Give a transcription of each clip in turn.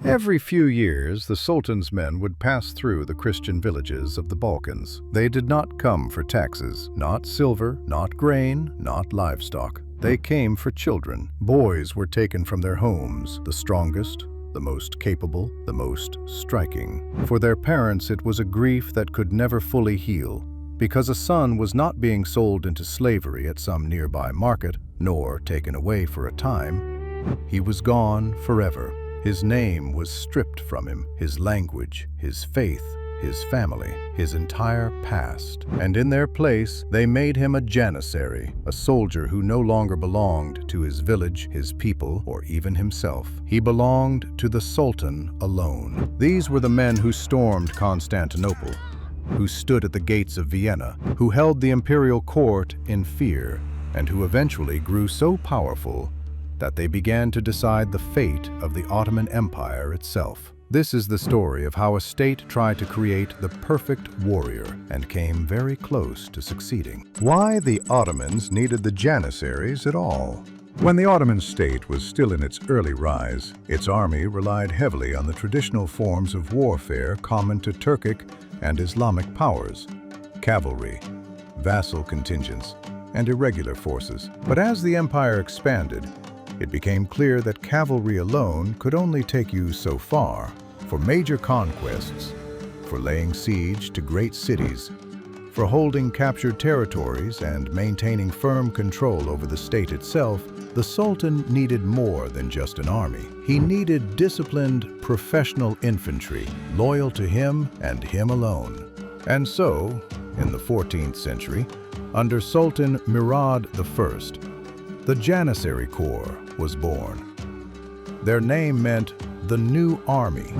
Every few years, the Sultan's men would pass through the Christian villages of the Balkans. They did not come for taxes, not silver, not grain, not livestock. They came for children. Boys were taken from their homes, the strongest, the most capable, the most striking. For their parents, it was a grief that could never fully heal, because a son was not being sold into slavery at some nearby market, nor taken away for a time. He was gone forever. His name was stripped from him, his language, his faith, his family, his entire past. And in their place, they made him a Janissary, a soldier who no longer belonged to his village, his people, or even himself. He belonged to the Sultan alone. These were the men who stormed Constantinople, who stood at the gates of Vienna, who held the imperial court in fear, and who eventually grew so powerful that they began to decide the fate of the Ottoman Empire itself. This is the story of how a state tried to create the perfect warrior and came very close to succeeding. Why the Ottomans needed the Janissaries at all? When the Ottoman state was still in its early rise, its army relied heavily on the traditional forms of warfare common to Turkic and Islamic powers: cavalry, vassal contingents, and irregular forces. But as the empire expanded, it became clear that cavalry alone could only take you so far. For major conquests, for laying siege to great cities, for holding captured territories and maintaining firm control over the state itself, the Sultan needed more than just an army. He needed disciplined, professional infantry, loyal to him and him alone. And so, in the 14th century, under Sultan Murad I, the Janissary Corps was born. Their name meant the new army.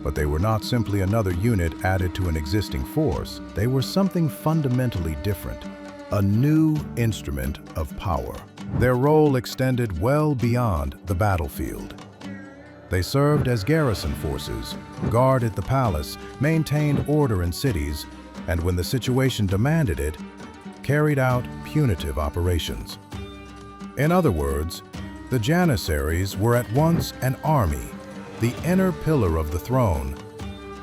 But they were not simply another unit added to an existing force. They were something fundamentally different, a new instrument of power. Their role extended well beyond the battlefield. They served as garrison forces, guarded the palace, maintained order in cities, and when the situation demanded it, carried out punitive operations. In other words, the Janissaries were at once an army, the inner pillar of the throne,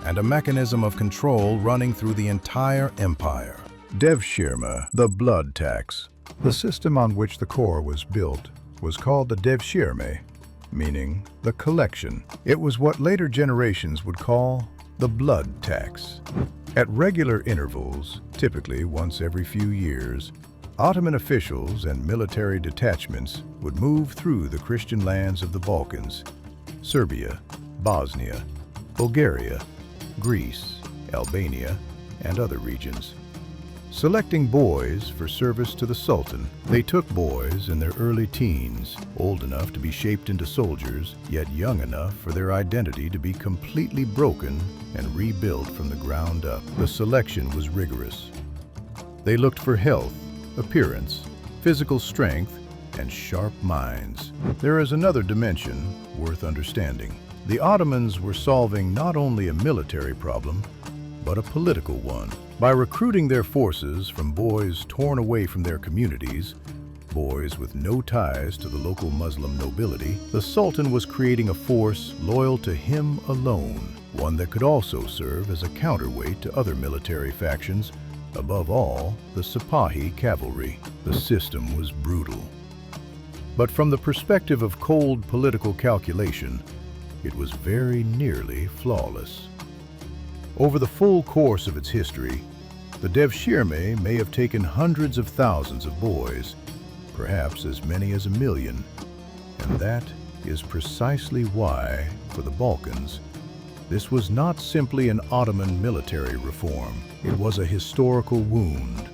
and a mechanism of control running through the entire empire. Devshirme, the blood tax. The system on which the corps was built was called the devshirme, meaning the collection. It was what later generations would call the blood tax. At regular intervals, typically once every few years, Ottoman officials and military detachments would move through the Christian lands of the Balkans: Serbia, Bosnia, Bulgaria, Greece, Albania, and other regions. Selecting boys for service to the Sultan, they took boys in their early teens, old enough to be shaped into soldiers, yet young enough for their identity to be completely broken and rebuilt from the ground up. The selection was rigorous. They looked for health, appearance, physical strength, and sharp minds. There is another dimension worth understanding. The Ottomans were solving not only a military problem, but a political one. By recruiting their forces from boys torn away from their communities, boys with no ties to the local Muslim nobility, the Sultan was creating a force loyal to him alone, one that could also serve as a counterweight to other military factions, above all, the Sipahi cavalry. The system was brutal. But from the perspective of cold political calculation, it was very nearly flawless. Over the full course of its history, the devshirme may have taken hundreds of thousands of boys, perhaps as many as 1 million. And that is precisely why, for the Balkans, this was not simply an Ottoman military reform. It was a historical wound,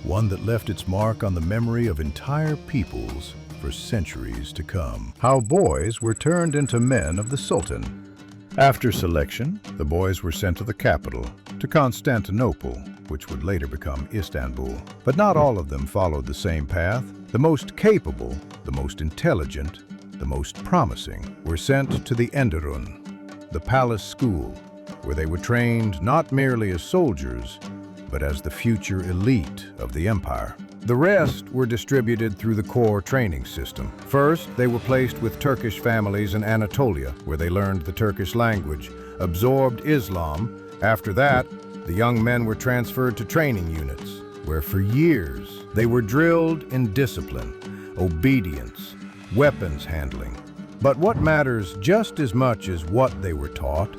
one that left its mark on the memory of entire peoples for centuries to come. How boys were turned into men of the Sultan. After selection, the boys were sent to the capital, to Constantinople, which would later become Istanbul. But not all of them followed the same path. The most capable, the most intelligent, the most promising were sent to the Enderun, the palace school, where they were trained not merely as soldiers, but as the future elite of the empire. The rest were distributed through the corps training system. First, they were placed with Turkish families in Anatolia, where they learned the Turkish language, absorbed Islam. After that, the young men were transferred to training units, where for years they were drilled in discipline, obedience, weapons handling. But what matters just as much as what they were taught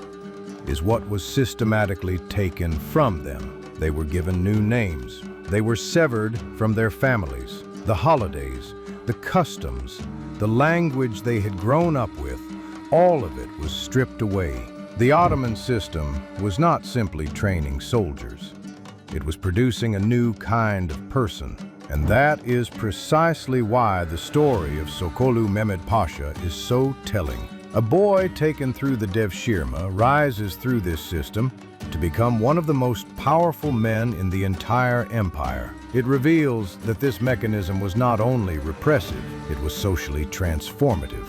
is what was systematically taken from them. They were given new names. They were severed from their families, the holidays, the customs, the language they had grown up with. All of it was stripped away. The Ottoman system was not simply training soldiers. It was producing a new kind of person. And that is precisely why the story of Sokolu Mehmed Pasha is so telling. A boy taken through the devshirme rises through this system to become one of the most powerful men in the entire empire. It reveals that this mechanism was not only repressive, it was socially transformative.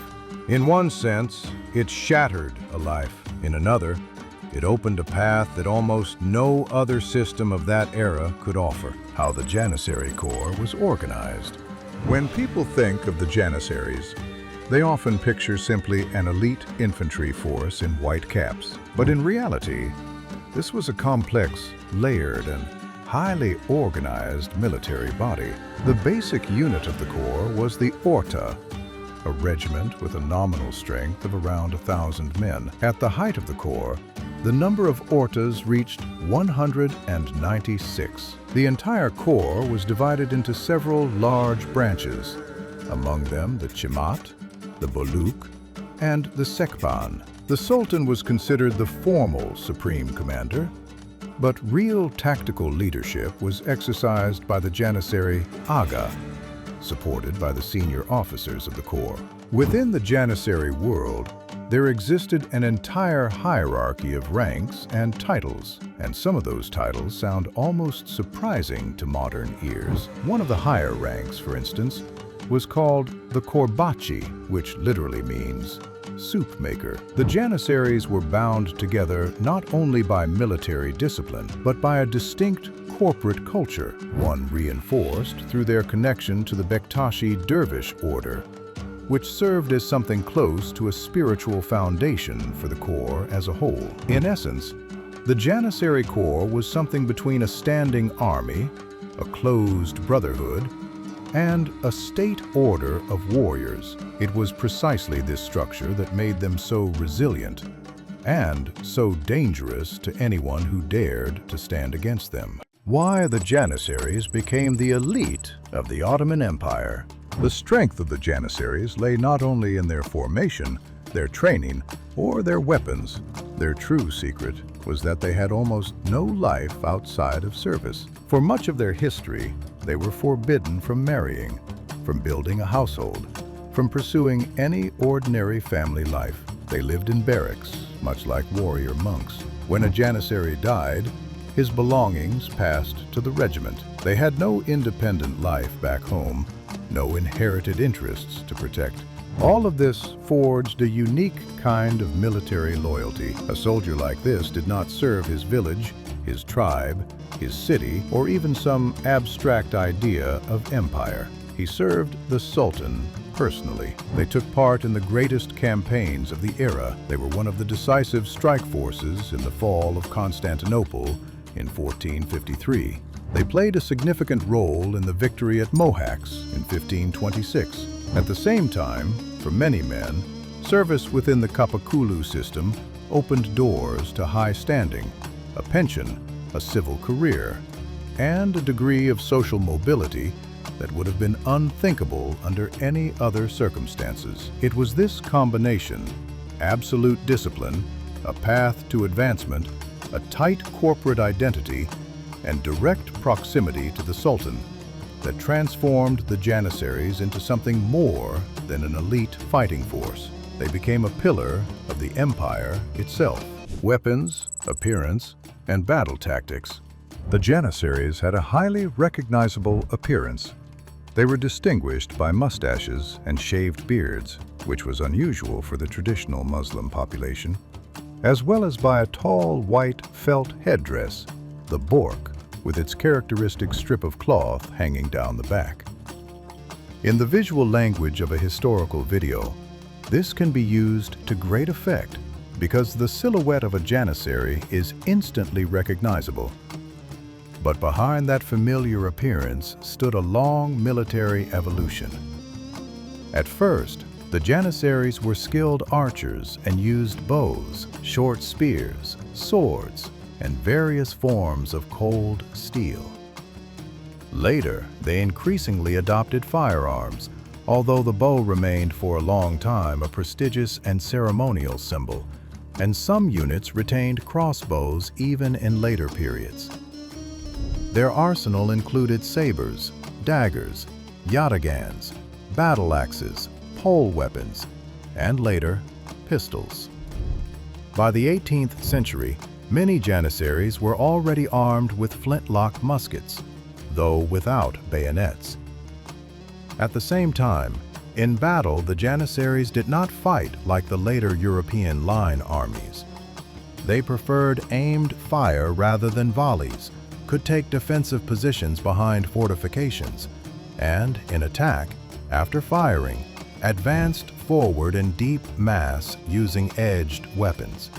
In one sense, it shattered a life. In another, it opened a path that almost no other system of that era could offer. How the Janissary Corps was organized. When people think of the Janissaries, they often picture simply an elite infantry force in white caps. But in reality, this was a complex, layered, and highly organized military body. The basic unit of the Corps was the Orta, a regiment with a nominal strength of around 1,000 men. At the height of the Corps, the number of Ortas reached 196. The entire Corps was divided into several large branches, among them the Chimat, the Boluk, and the Sekban. The Sultan was considered the formal supreme commander, but real tactical leadership was exercised by the Janissary Aga, supported by the senior officers of the Corps. Within the Janissary world, there existed an entire hierarchy of ranks and titles, and some of those titles sound almost surprising to modern ears. One of the higher ranks, for instance, was called the Korbachi, which literally means soup maker. The Janissaries were bound together not only by military discipline, but by a distinct corporate culture, one reinforced through their connection to the Bektashi dervish order, which served as something close to a spiritual foundation for the Corps as a whole. In essence, the Janissary Corps was something between a standing army, a closed brotherhood, and a state order of warriors. It was precisely this structure that made them so resilient and so dangerous to anyone who dared to stand against them. Why the Janissaries became the elite of the Ottoman Empire. The strength of the Janissaries lay not only in their formation, their training, or their weapons. Their true secret was that they had almost no life outside of service. For much of their history, they were forbidden from marrying, from building a household, from pursuing any ordinary family life. They lived in barracks, much like warrior monks. When a Janissary died, his belongings passed to the regiment. They had no independent life back home, no inherited interests to protect. All of this forged a unique kind of military loyalty. A soldier like this did not serve his village, his tribe, his city, or even some abstract idea of empire. He served the Sultan personally. They took part in the greatest campaigns of the era. They were one of the decisive strike forces in the fall of Constantinople in 1453. They played a significant role in the victory at Mohacs in 1526. At the same time, for many men, service within the Kapakulu system opened doors to high standing, a pension, a civil career, and a degree of social mobility that would have been unthinkable under any other circumstances. It was this combination, absolute discipline, a path to advancement, a tight corporate identity, and direct proximity to the Sultan, that transformed the Janissaries into something more than an elite fighting force. They became a pillar of the empire itself. Weapons, appearance, and battle tactics. The Janissaries had a highly recognizable appearance. They were distinguished by mustaches and shaved beards, which was unusual for the traditional Muslim population, as well as by a tall white felt headdress, the bork, with its characteristic strip of cloth hanging down the back. In the visual language of a historical video, this can be used to great effect because the silhouette of a Janissary is instantly recognizable. But behind that familiar appearance stood a long military evolution. At first, the Janissaries were skilled archers and used bows, short spears, swords, and various forms of cold steel. Later, they increasingly adopted firearms, although the bow remained for a long time a prestigious and ceremonial symbol, and some units retained crossbows even in later periods. Their arsenal included sabers, daggers, yataghans, battle axes, pole weapons, and later, pistols. By the 18th century, many Janissaries were already armed with flintlock muskets, though without bayonets. At the same time, in battle, the Janissaries did not fight like the later European line armies. They preferred aimed fire rather than volleys, could take defensive positions behind fortifications, and, in attack, after firing, advanced forward in deep mass using edged weapons.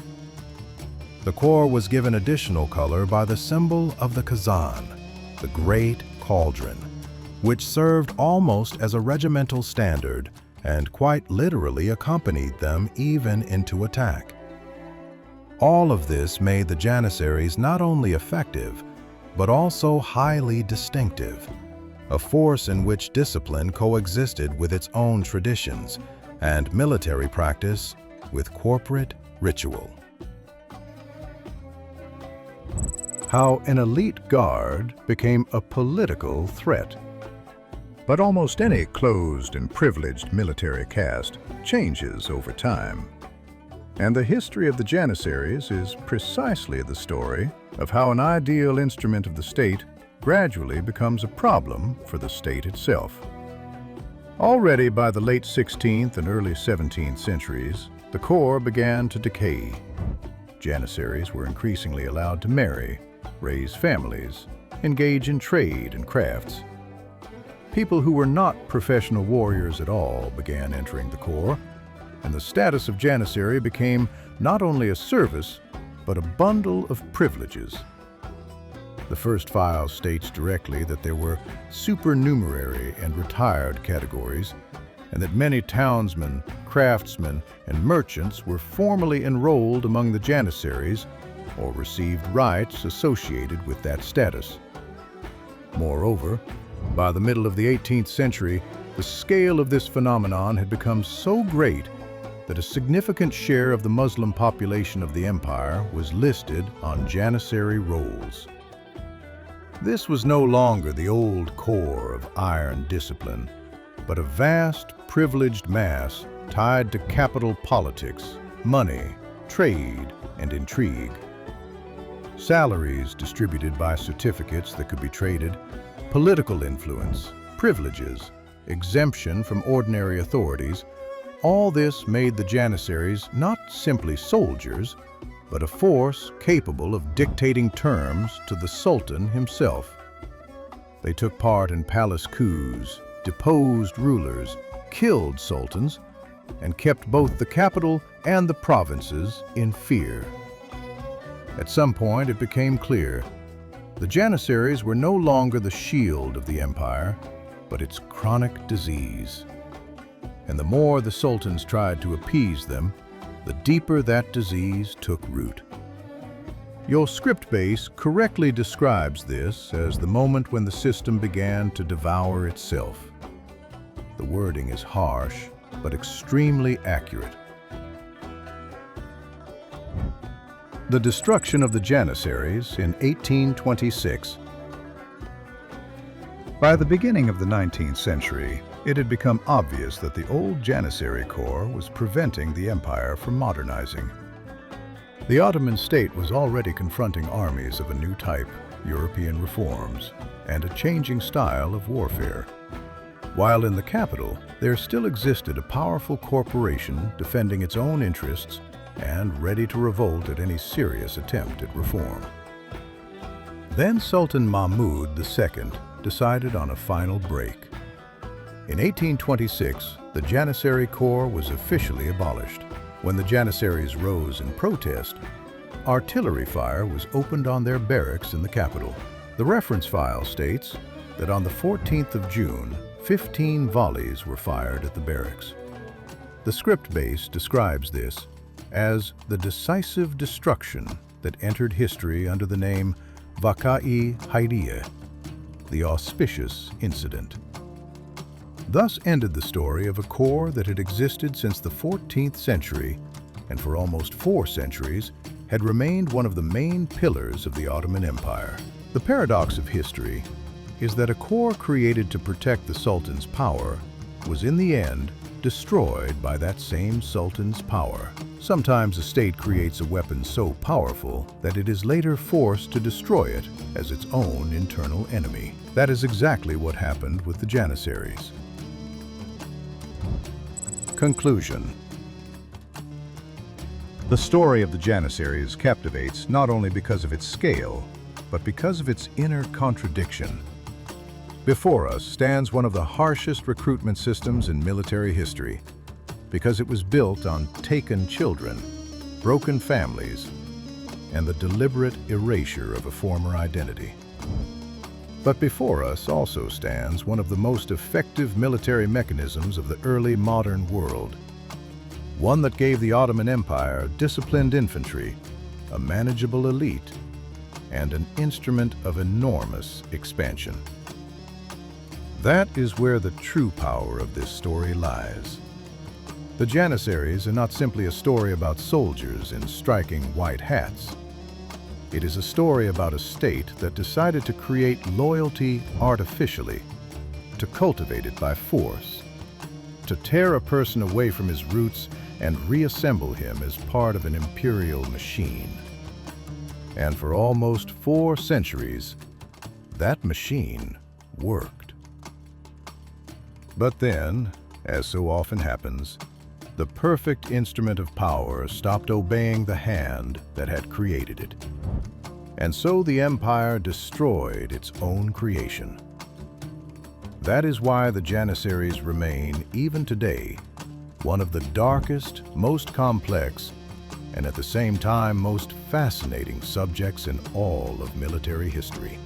The corps was given additional color by the symbol of the Kazan, the Great Cauldron, which served almost as a regimental standard and quite literally accompanied them even into attack. All of this made the Janissaries not only effective, but also highly distinctive, a force in which discipline coexisted with its own traditions and military practice with corporate ritual. How an elite guard became a political threat. But almost any closed and privileged military caste changes over time. And the history of the Janissaries is precisely the story of how an ideal instrument of the state gradually becomes a problem for the state itself. Already by the late 16th and early 17th centuries, the corps began to decay. Janissaries were increasingly allowed to marry, raise families, engage in trade and crafts. People who were not professional warriors at all began entering the corps, and the status of Janissary became not only a service, but a bundle of privileges. The first file states directly that there were supernumerary and retired categories, and that many townsmen, craftsmen, and merchants were formally enrolled among the Janissaries or received rights associated with that status. Moreover, by the middle of the 18th century, the scale of this phenomenon had become so great that a significant share of the Muslim population of the empire was listed on Janissary rolls. This was no longer the old core of iron discipline, but a vast, privileged mass tied to capital politics, money, trade, and intrigue. Salaries distributed by certificates that could be traded, political influence, privileges, exemption from ordinary authorities, all this made the Janissaries not simply soldiers, but a force capable of dictating terms to the Sultan himself. They took part in palace coups, deposed rulers, killed sultans, and kept both the capital and the provinces in fear. At some point, it became clear the Janissaries were no longer the shield of the empire, but its chronic disease. And the more the sultans tried to appease them, the deeper that disease took root. Your script base correctly describes this as the moment when the system began to devour itself. The wording is harsh, but extremely accurate. The destruction of the Janissaries in 1826. By the beginning of the 19th century, it had become obvious that the old Janissary Corps was preventing the empire from modernizing. The Ottoman state was already confronting armies of a new type, European reforms, and a changing style of warfare. While in the capital, there still existed a powerful corporation defending its own interests and ready to revolt at any serious attempt at reform. Then Sultan Mahmud II decided on a final break. In 1826, the Janissary Corps was officially abolished. When the Janissaries rose in protest, artillery fire was opened on their barracks in the capital. The reference file states that on the 14th of June, 15 volleys were fired at the barracks. The script base describes this as the decisive destruction that entered history under the name Vakai Haidia, the auspicious incident. Thus ended the story of a corps that had existed since the 14th century and for almost 4 centuries had remained one of the main pillars of the Ottoman Empire. The paradox of history is that a corps created to protect the Sultan's power was in the end destroyed by that same Sultan's power. Sometimes a state creates a weapon so powerful that it is later forced to destroy it as its own internal enemy. That is exactly what happened with the Janissaries. Conclusion. The story of the Janissaries captivates not only because of its scale, but because of its inner contradiction. Before us stands one of the harshest recruitment systems in military history, because it was built on taken children, broken families, and the deliberate erasure of a former identity. But before us also stands one of the most effective military mechanisms of the early modern world, one that gave the Ottoman Empire disciplined infantry, a manageable elite, and an instrument of enormous expansion. That is where the true power of this story lies. The Janissaries are not simply a story about soldiers in striking white hats. It is a story about a state that decided to create loyalty artificially, to cultivate it by force, to tear a person away from his roots and reassemble him as part of an imperial machine. And for almost 4 centuries, that machine worked. But then, as so often happens, the perfect instrument of power stopped obeying the hand that had created it. And so the empire destroyed its own creation. That is why the Janissaries remain, even today, one of the darkest, most complex, and at the same time most fascinating subjects in all of military history.